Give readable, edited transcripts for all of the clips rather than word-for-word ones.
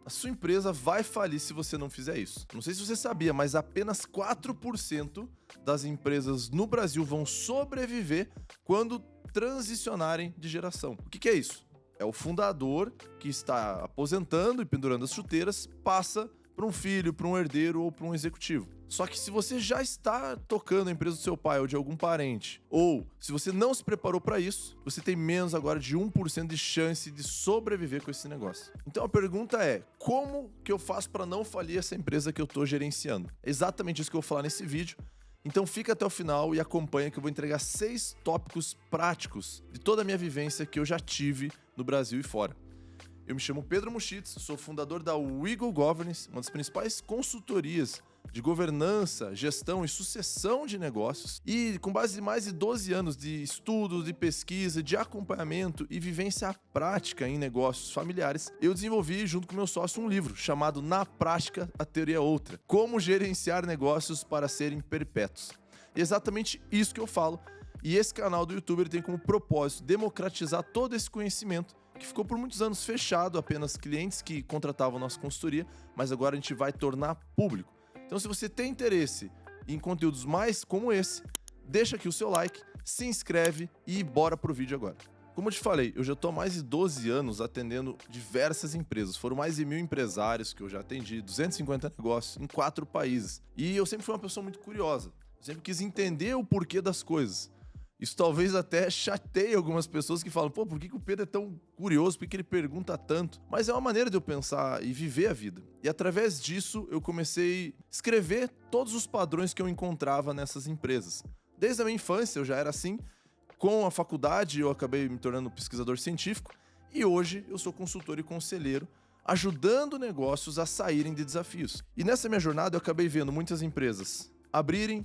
A sua empresa vai falir se você não fizer isso. Não sei se você sabia, mas apenas 4% das empresas no Brasil vão sobreviver quando transicionarem de geração. O que é isso? É o fundador que está aposentando e pendurando as chuteiras, passa para um filho, para um herdeiro ou para um executivo. Só que se você já está tocando a empresa do seu pai ou de algum parente, ou se você não se preparou para isso, você tem menos agora de 1% de chance de sobreviver com esse negócio. Então a pergunta é, como que eu faço para não falir essa empresa que eu estou gerenciando? É exatamente isso que eu vou falar nesse vídeo. Então fica até o final e acompanha que eu vou entregar 6 tópicos práticos de toda a minha vivência que eu já tive no Brasil e fora. Eu me chamo Pedro Muschitz, sou fundador da Wiggle Governance, uma das principais consultorias de governança, gestão e sucessão de negócios. E com base em mais de 12 anos de estudo, de pesquisa, de acompanhamento e vivência prática em negócios familiares, eu desenvolvi junto com meu sócio um livro chamado Na Prática, a Teoria é Outra: Como Gerenciar Negócios para Serem Perpétuos. E é exatamente isso que eu falo. E esse canal do YouTube ele tem como propósito democratizar todo esse conhecimento que ficou por muitos anos fechado, apenas clientes que contratavam nossa consultoria, mas agora a gente vai tornar público. Então, se você tem interesse em conteúdos mais como esse, deixa aqui o seu like, se inscreve e bora pro vídeo agora. Como eu te falei, eu já estou há mais de 12 anos atendendo diversas empresas. Foram mais de 1.000 empresários que eu já atendi, 250 negócios em 4 países. E eu sempre fui uma pessoa muito curiosa. Eu sempre quis entender o porquê das coisas. Isso talvez até chateie algumas pessoas que falam, pô, por que o Pedro é tão curioso, por que ele pergunta tanto? Mas é uma maneira de eu pensar e viver a vida. E através disso eu comecei a escrever todos os padrões que eu encontrava nessas empresas. Desde a minha infância eu já era assim, com a faculdade eu acabei me tornando pesquisador científico e hoje eu sou consultor e conselheiro, ajudando negócios a saírem de desafios. E nessa minha jornada eu acabei vendo muitas empresas abrirem,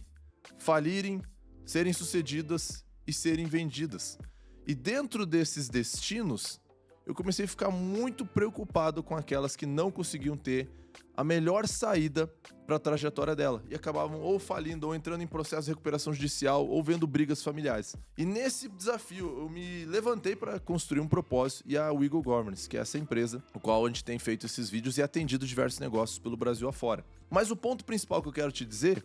falirem, serem sucedidas e serem vendidas. E dentro desses destinos, eu comecei a ficar muito preocupado com aquelas que não conseguiam ter a melhor saída para a trajetória dela e acabavam ou falindo, ou entrando em processo de recuperação judicial, ou vendo brigas familiares. E nesse desafio, eu me levantei para construir um propósito e a Wiggle Governance, que é essa empresa no qual a gente tem feito esses vídeos e atendido diversos negócios pelo Brasil afora. Mas o ponto principal que eu quero te dizer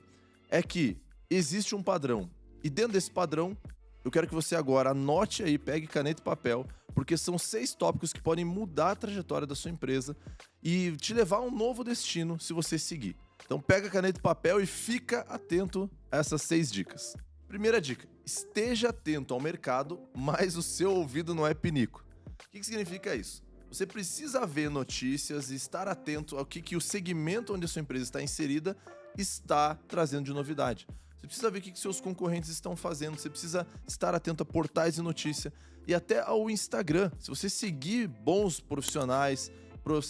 é que existe um padrão. E dentro desse padrão, eu quero que você agora anote aí, pegue caneta e papel, porque são 6 tópicos que podem mudar a trajetória da sua empresa e te levar a um novo destino se você seguir. Então pega caneta e papel e fica atento a essas 6 dicas. Primeira dica, esteja atento ao mercado, mas o seu ouvido não é pinico. O que significa isso? Você precisa ver notícias e estar atento ao que o segmento onde a sua empresa está inserida está trazendo de novidade. Você precisa ver o que seus concorrentes estão fazendo, você precisa estar atento a portais de notícia e até ao Instagram. Se você seguir bons profissionais,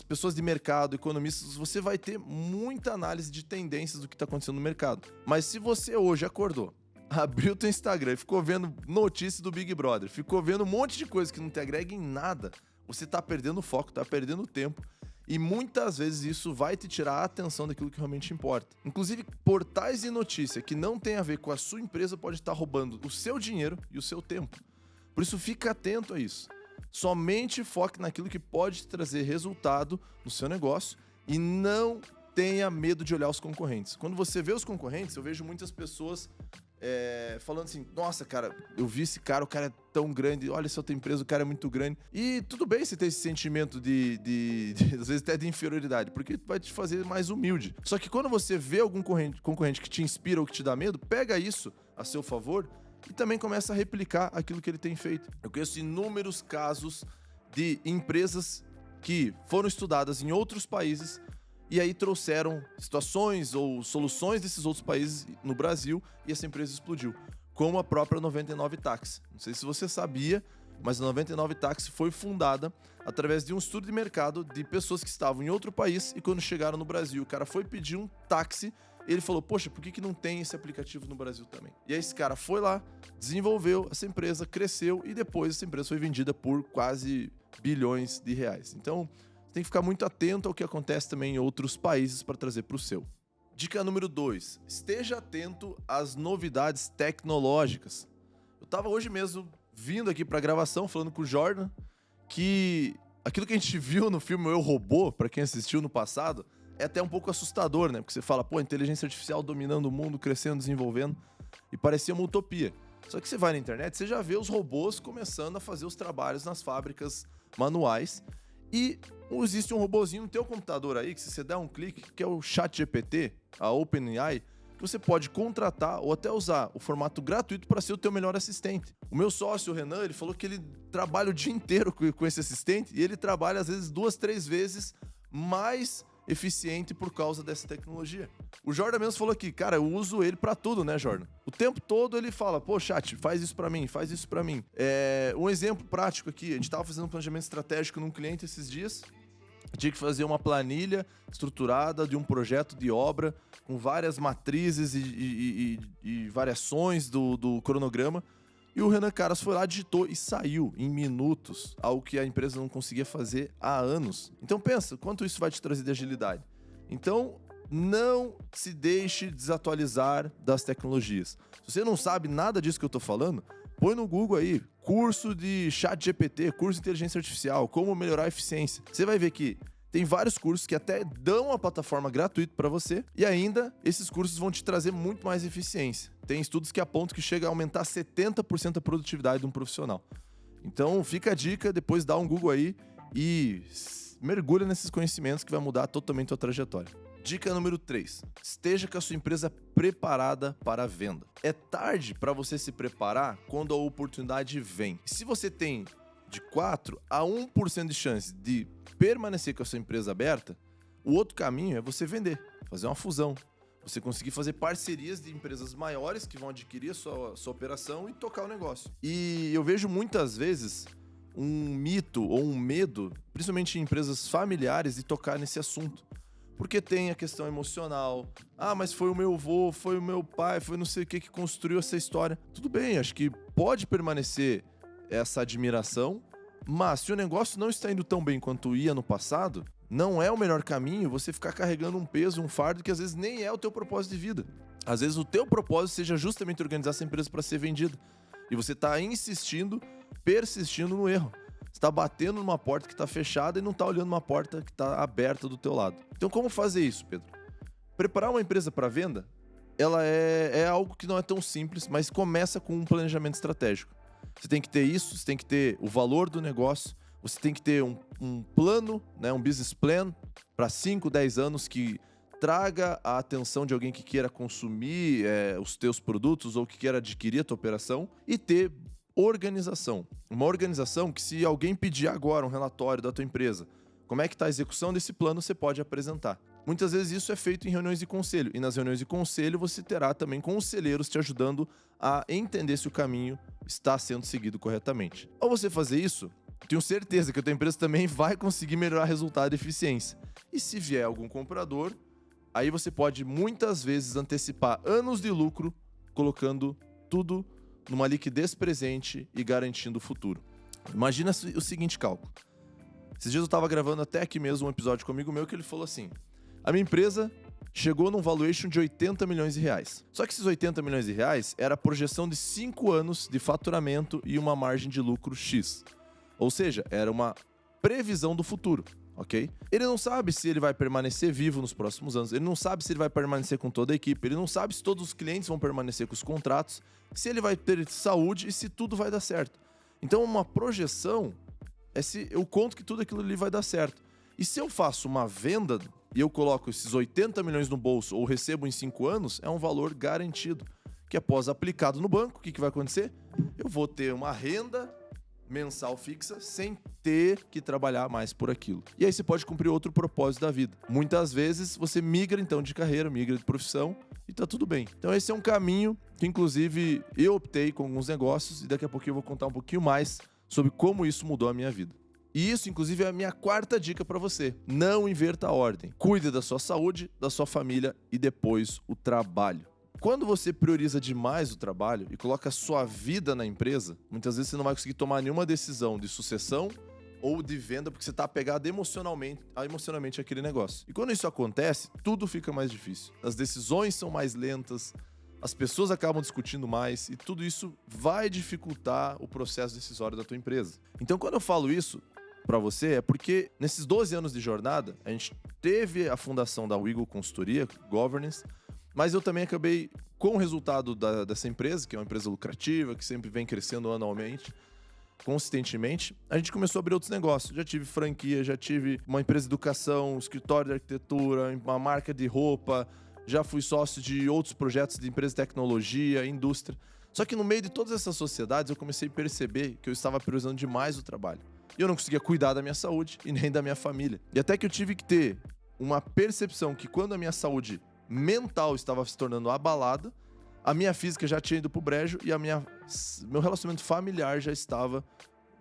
pessoas de mercado, economistas, você vai ter muita análise de tendências do que está acontecendo no mercado. Mas se você hoje acordou, abriu o teu Instagram e ficou vendo notícias do Big Brother, ficou vendo um monte de coisa que não te agrega em nada, você está perdendo foco, está perdendo tempo. E muitas vezes isso vai te tirar a atenção daquilo que realmente importa. Inclusive, portais de notícia que não tem a ver com a sua empresa pode estar roubando o seu dinheiro e o seu tempo. Por isso, fica atento a isso. Somente foque naquilo que pode te trazer resultado no seu negócio e não tenha medo de olhar os concorrentes. Quando você vê os concorrentes, eu vejo muitas pessoas falando assim, nossa, cara, eu vi esse cara, o cara é tão grande, olha essa outra empresa, o cara é muito grande. E tudo bem você ter esse sentimento de às vezes até de inferioridade, porque vai te fazer mais humilde. Só que quando você vê algum concorrente que te inspira ou que te dá medo, pega isso a seu favor e também começa a replicar aquilo que ele tem feito. Eu conheço inúmeros casos de empresas que foram estudadas em outros países e aí trouxeram situações ou soluções desses outros países no Brasil e essa empresa explodiu, como a própria 99 Táxi. Não sei se você sabia, mas a 99 Táxi foi fundada através de um estudo de mercado de pessoas que estavam em outro país e quando chegaram no Brasil, o cara foi pedir um táxi, ele falou, poxa, por que não tem esse aplicativo no Brasil também? E aí esse cara foi lá, desenvolveu, essa empresa cresceu e depois essa empresa foi vendida por quase bilhões de reais. Então, tem que ficar muito atento ao que acontece também em outros países para trazer para o seu. Dica número 2. Esteja atento às novidades tecnológicas. Eu estava hoje mesmo vindo aqui para a gravação falando com o Jordan que aquilo que a gente viu no filme Eu, Robô, pra quem assistiu no passado, é até um pouco assustador, né? Porque você fala, pô, inteligência artificial dominando o mundo, crescendo, desenvolvendo, e parecia uma utopia. Só que você vai na internet, você já vê os robôs começando a fazer os trabalhos nas fábricas manuais. E existe um robozinho no teu computador aí, que se você der um clique, que é o ChatGPT, a OpenAI, que você pode contratar ou até usar o formato gratuito para ser o teu melhor assistente. O meu sócio, o Renan, ele falou que ele trabalha o dia inteiro com esse assistente e ele trabalha, às vezes, 2, 3 vezes mais eficiente por causa dessa tecnologia. O Jordan mesmo falou aqui, cara, eu uso ele pra tudo, né, Jordan? O tempo todo ele fala, pô, chat, faz isso pra mim, faz isso pra mim. Um exemplo prático aqui, a gente tava fazendo um planejamento estratégico num cliente esses dias, tinha que fazer uma planilha estruturada de um projeto de obra com várias matrizes e variações do cronograma. E o Renan Caras foi lá, digitou e saiu em minutos, algo que a empresa não conseguia fazer há anos. Então pensa, quanto isso vai te trazer de agilidade. Então, não se deixe desatualizar das tecnologias. Se você não sabe nada disso que eu tô falando, põe no Google aí, curso de ChatGPT, curso de inteligência artificial, como melhorar a eficiência. Você vai ver que tem vários cursos que até dão uma plataforma gratuita para você e ainda esses cursos vão te trazer muito mais eficiência. Tem estudos que apontam que chega a aumentar 70% a produtividade de um profissional. Então fica a dica, depois dá um Google aí e mergulha nesses conhecimentos que vai mudar totalmente a tua trajetória. Dica número 3. Esteja com a sua empresa preparada para a venda. É tarde para você se preparar quando a oportunidade vem. Se você tem de 4 a 1% de chance de permanecer com a sua empresa aberta, o outro caminho é você vender, fazer uma fusão. Você conseguir fazer parcerias de empresas maiores que vão adquirir a sua operação e tocar o negócio. E eu vejo muitas vezes um mito ou um medo, principalmente em empresas familiares, de tocar nesse assunto. Porque tem a questão emocional. Ah, mas foi o meu avô, foi o meu pai, foi não sei o que construiu essa história. Tudo bem, acho que pode permanecer essa admiração, mas se o negócio não está indo tão bem quanto ia no passado, não é o melhor caminho você ficar carregando um peso, um fardo que às vezes nem é o teu propósito de vida. Às vezes o teu propósito seja justamente organizar essa empresa para ser vendida. E você está insistindo, persistindo no erro. Você está batendo numa porta que está fechada e não está olhando uma porta que está aberta do teu lado. Então como fazer isso, Pedro? Preparar uma empresa para venda, ela é algo que não é tão simples, mas começa com um planejamento estratégico. Você tem que ter isso, você tem que ter o valor do negócio, você tem que ter um plano, né, um business plan para 5, 10 anos que traga a atenção de alguém que queira consumir os teus produtos ou que queira adquirir a tua operação e ter organização. Uma organização que se alguém pedir agora um relatório da tua empresa, como é que está a execução desse plano, você pode apresentar. Muitas vezes isso é feito em reuniões de conselho e nas reuniões de conselho você terá também conselheiros te ajudando a entender se o caminho está sendo seguido corretamente. Ao você fazer isso, tenho certeza que a tua empresa também vai conseguir melhorar resultado e eficiência. E se vier algum comprador, aí você pode muitas vezes antecipar anos de lucro, colocando tudo numa liquidez presente e garantindo o futuro. Imagina o seguinte cálculo. Esses dias eu estava gravando até aqui mesmo um episódio com um amigo meu que ele falou assim: a minha empresa chegou num valuation de 80 milhões de reais. Só que esses 80 milhões de reais era a projeção de 5 anos de faturamento e uma margem de lucro X. Ou seja, era uma previsão do futuro, ok? Ele não sabe se ele vai permanecer vivo nos próximos anos, ele não sabe se ele vai permanecer com toda a equipe, ele não sabe se todos os clientes vão permanecer com os contratos, se ele vai ter saúde e se tudo vai dar certo. Então, uma projeção é se eu conto que tudo aquilo ali vai dar certo. E se eu faço uma venda e eu coloco esses 80 milhões no bolso ou recebo em 5 anos, é um valor garantido. Que após aplicado no banco, o que vai acontecer? Eu vou ter uma renda mensal fixa sem ter que trabalhar mais por aquilo. E aí você pode cumprir outro propósito da vida. Muitas vezes você migra então de carreira, migra de profissão e tá tudo bem. Então esse é um caminho que inclusive eu optei com alguns negócios e daqui a pouquinho eu vou contar um pouquinho mais sobre como isso mudou a minha vida. E isso, inclusive, é a minha 4ª dica para você. Não inverta a ordem. Cuide da sua saúde, da sua família e depois o trabalho. Quando você prioriza demais o trabalho e coloca a sua vida na empresa, muitas vezes você não vai conseguir tomar nenhuma decisão de sucessão ou de venda porque você está apegado emocionalmente àquele negócio. E quando isso acontece, tudo fica mais difícil. As decisões são mais lentas, as pessoas acabam discutindo mais e tudo isso vai dificultar o processo decisório da tua empresa. Então, quando eu falo isso, pra você é porque nesses 12 anos de jornada, a gente teve a fundação da Wiggle Consultoria, Governance, mas eu também acabei, com o resultado dessa empresa, que é uma empresa lucrativa, que sempre vem crescendo anualmente, consistentemente, a gente começou a abrir outros negócios. Já tive franquia, já tive uma empresa de educação, um escritório de arquitetura, uma marca de roupa, já fui sócio de outros projetos de empresa de tecnologia, indústria. Só que no meio de todas essas sociedades, eu comecei a perceber que eu estava priorizando demais o trabalho. E eu não conseguia cuidar da minha saúde e nem da minha família. E até que eu tive que ter uma percepção que quando a minha saúde mental estava se tornando abalada, a minha física já tinha ido pro brejo e meu relacionamento familiar já estava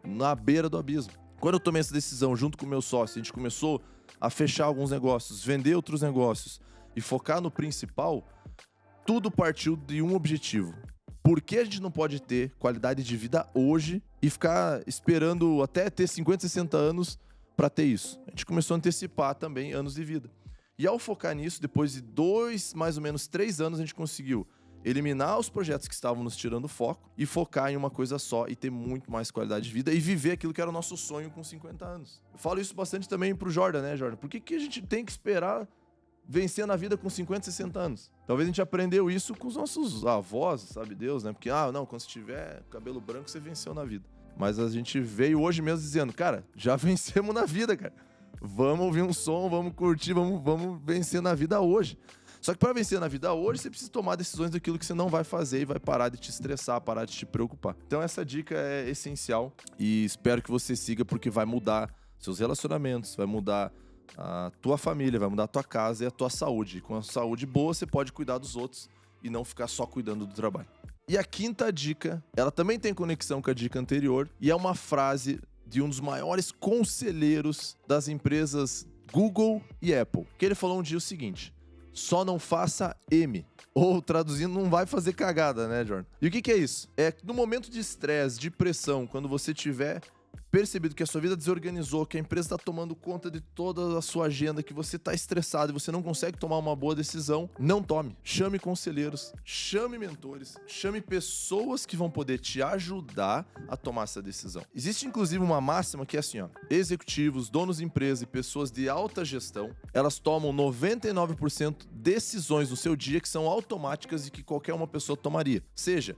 na beira do abismo. Quando eu tomei essa decisão junto com o meu sócio, a gente começou a fechar alguns negócios, vender outros negócios e focar no principal, tudo partiu de um objetivo. Por que a gente não pode ter qualidade de vida hoje e ficar esperando até ter 50, 60 anos para ter isso? A gente começou a antecipar também anos de vida. E ao focar nisso, depois de 2, mais ou menos 3 anos, a gente conseguiu eliminar os projetos que estavam nos tirando foco e focar em uma coisa só e ter muito mais qualidade de vida e viver aquilo que era o nosso sonho com 50 anos. Eu falo isso bastante também pro Jordan, né, Jordan? Por que a gente tem que esperar vencer na vida com 50, 60 anos? Talvez a gente aprendeu isso com os nossos avós, sabe Deus, né? Porque, não, quando você tiver cabelo branco, você venceu na vida. Mas a gente veio hoje mesmo dizendo, cara, já vencemos na vida, cara. Vamos ouvir um som, vamos curtir, vamos vencer na vida hoje. Só que para vencer na vida hoje, você precisa tomar decisões daquilo que você não vai fazer e vai parar de te estressar, parar de te preocupar. Então essa dica é essencial e espero que você siga porque vai mudar seus relacionamentos, vai mudar a tua família, vai mudar a tua casa e a tua saúde. E com a saúde boa, você pode cuidar dos outros e não ficar só cuidando do trabalho. E a quinta dica, ela também tem conexão com a dica anterior e é uma frase de um dos maiores conselheiros das empresas Google e Apple, que ele falou um dia o seguinte: só não faça M. Ou, traduzindo, não vai fazer cagada, né, Jordan? E o que é isso? É que no momento de estresse, de pressão, quando você tiver percebido que a sua vida desorganizou, que a empresa está tomando conta de toda a sua agenda, que você está estressado e você não consegue tomar uma boa decisão, não tome. Chame conselheiros, chame mentores, chame pessoas que vão poder te ajudar a tomar essa decisão. Existe, inclusive, uma máxima que é assim, ó: executivos, donos de empresa e pessoas de alta gestão, elas tomam 99% decisões no seu dia que são automáticas e que qualquer uma pessoa tomaria. Seja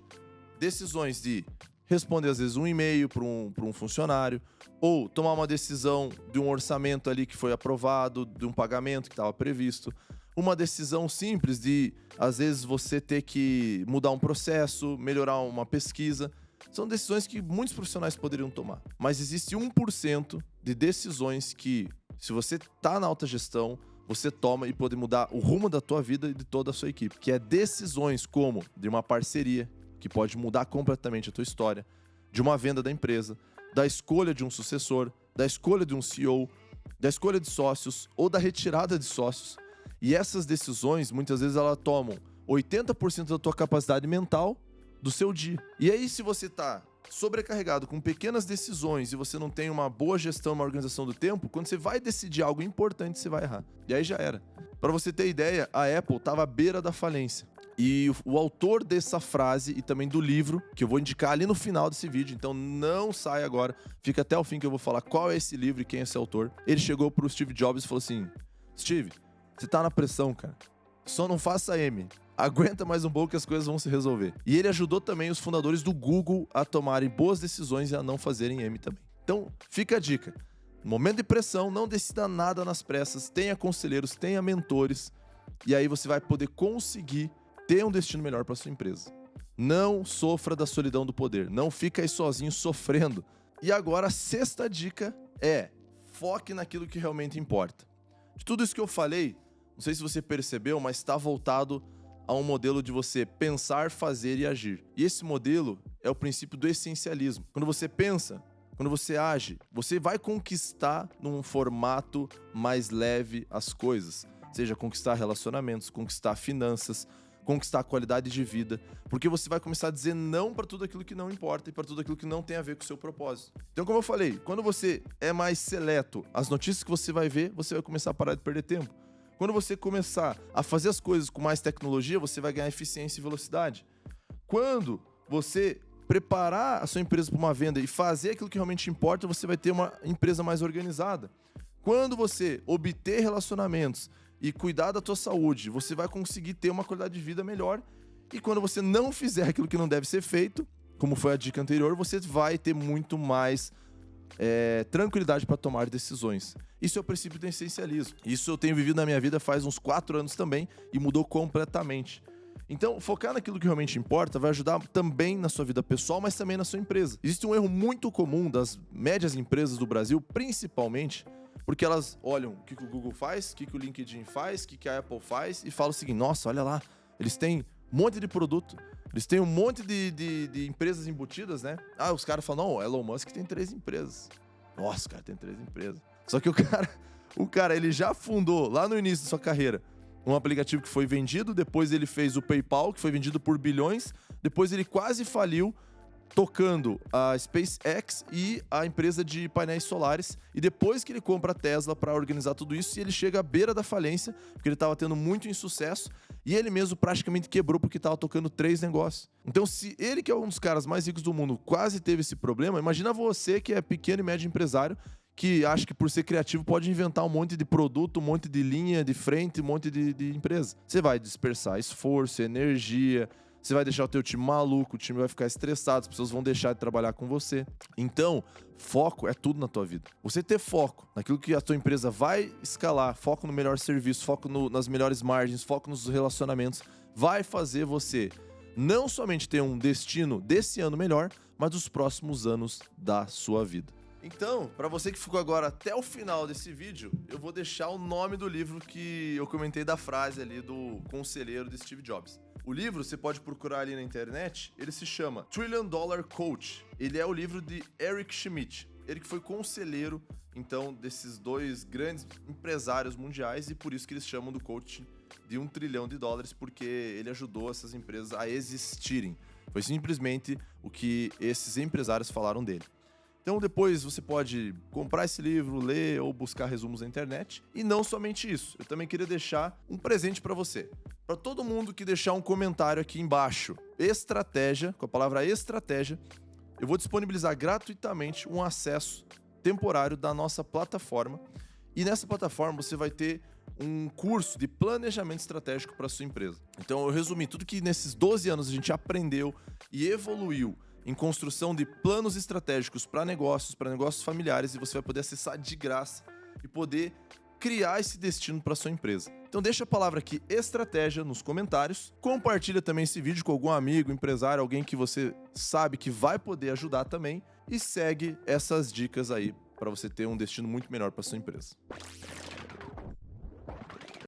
decisões de responder, às vezes, um e-mail para um funcionário, ou tomar uma decisão de um orçamento ali que foi aprovado, de um pagamento que estava previsto. Uma decisão simples de, às vezes, você ter que mudar um processo, melhorar uma pesquisa. São decisões que muitos profissionais poderiam tomar. Mas existe 1% de decisões que, se você está na alta gestão, você toma e pode mudar o rumo da tua vida e de toda a sua equipe. Que é decisões como de uma parceria, que pode mudar completamente a tua história, de uma venda da empresa, da escolha de um sucessor, da escolha de um CEO, da escolha de sócios ou da retirada de sócios. E essas decisões, muitas vezes, elas tomam 80% da tua capacidade mental do seu dia. E aí, se você está sobrecarregado com pequenas decisões e você não tem uma boa gestão, uma organização do tempo, quando você vai decidir algo importante, você vai errar. E aí já era. Para você ter ideia, a Apple estava à beira da falência. E o autor dessa frase e também do livro, que eu vou indicar ali no final desse vídeo, então não sai agora, fica até o fim que eu vou falar qual é esse livro e quem é esse autor. Ele chegou pro Steve Jobs e falou assim: Steve, você tá na pressão, cara. Só não faça M. Aguenta mais um pouco que as coisas vão se resolver. E ele ajudou também os fundadores do Google a tomarem boas decisões e a não fazerem M também. Então, fica a dica. No momento de pressão, não decida nada nas pressas, tenha conselheiros, tenha mentores, e aí você vai poder conseguir ter um destino melhor para sua empresa. Não sofra da solidão do poder. Não fica aí sozinho sofrendo. E agora, a sexta dica é: foque naquilo que realmente importa. De tudo isso que eu falei, não sei se você percebeu, mas está voltado a um modelo de você pensar, fazer e agir. E esse modelo é o princípio do essencialismo. Quando você pensa, quando você age, você vai conquistar num formato mais leve as coisas. Seja conquistar relacionamentos, conquistar finanças, conquistar a qualidade de vida, porque você vai começar a dizer não para tudo aquilo que não importa e para tudo aquilo que não tem a ver com o seu propósito. Então, como eu falei, quando você é mais seleto, as notícias que você vai ver, você vai começar a parar de perder tempo. Quando você começar a fazer as coisas com mais tecnologia, você vai ganhar eficiência e velocidade. Quando você preparar a sua empresa para uma venda e fazer aquilo que realmente importa, você vai ter uma empresa mais organizada. Quando você obter relacionamentos e cuidar da tua saúde, você vai conseguir ter uma qualidade de vida melhor. E quando você não fizer aquilo que não deve ser feito, como foi a dica anterior, você vai ter muito mais tranquilidade para tomar decisões. Isso é o princípio do essencialismo. Isso eu tenho vivido na minha vida faz uns 4 anos também e mudou completamente. Então, focar naquilo que realmente importa vai ajudar também na sua vida pessoal, mas também na sua empresa. Existe um erro muito comum das médias empresas do Brasil, principalmente, porque elas olham o que o Google faz, o que o LinkedIn faz, o que a Apple faz e falam o seguinte: nossa, olha lá, eles têm um monte de produto, eles têm um monte de empresas embutidas, né? Ah, os caras falam, não, Elon Musk tem 3 empresas. Nossa, o cara tem 3 empresas. Só que o cara, ele já fundou, lá no início da sua carreira, um aplicativo que foi vendido, depois ele fez o PayPal, que foi vendido por bilhões, depois ele quase faliu tocando a SpaceX e a empresa de painéis solares, e depois que ele compra a Tesla para organizar tudo isso, ele chega à beira da falência, porque ele estava tendo muito insucesso, e ele mesmo praticamente quebrou porque estava tocando 3 negócios. Então, se ele, que é um dos caras mais ricos do mundo, quase teve esse problema, imagina você que é pequeno e médio empresário, que acha que por ser criativo pode inventar um monte de produto, um monte de linha de frente, um monte de empresa. Você vai dispersar esforço, energia, você vai deixar o teu time maluco, o time vai ficar estressado, as pessoas vão deixar de trabalhar com você. Então, foco é tudo na tua vida. Você ter foco naquilo que a tua empresa vai escalar, foco no melhor serviço, foco nas melhores margens, foco nos relacionamentos, vai fazer você não somente ter um destino desse ano melhor, mas dos próximos anos da sua vida. Então, para você que ficou agora até o final desse vídeo, eu vou deixar o nome do livro que eu comentei da frase ali do conselheiro de Steve Jobs. O livro, você pode procurar ali na internet, ele se chama Trillion Dollar Coach. Ele é o livro de Eric Schmidt. Ele que foi conselheiro, então, desses 2 grandes empresários mundiais, e por isso que eles chamam do coach de $1 trilhão, porque ele ajudou essas empresas a existirem. Foi simplesmente o que esses empresários falaram dele. Então depois você pode comprar esse livro, ler ou buscar resumos na internet. E não somente isso, eu também queria deixar um presente para você. Para todo mundo que deixar um comentário aqui embaixo, estratégia, com a palavra estratégia, eu vou disponibilizar gratuitamente um acesso temporário da nossa plataforma. E nessa plataforma você vai ter um curso de planejamento estratégico para sua empresa. Então eu resumi tudo que nesses 12 anos a gente aprendeu e evoluiu em construção de planos estratégicos para negócios familiares, e você vai poder acessar de graça e poder criar esse destino para sua empresa. Então deixa a palavra aqui estratégia nos comentários, compartilha também esse vídeo com algum amigo, empresário, alguém que você sabe que vai poder ajudar também, e segue essas dicas aí para você ter um destino muito melhor para sua empresa.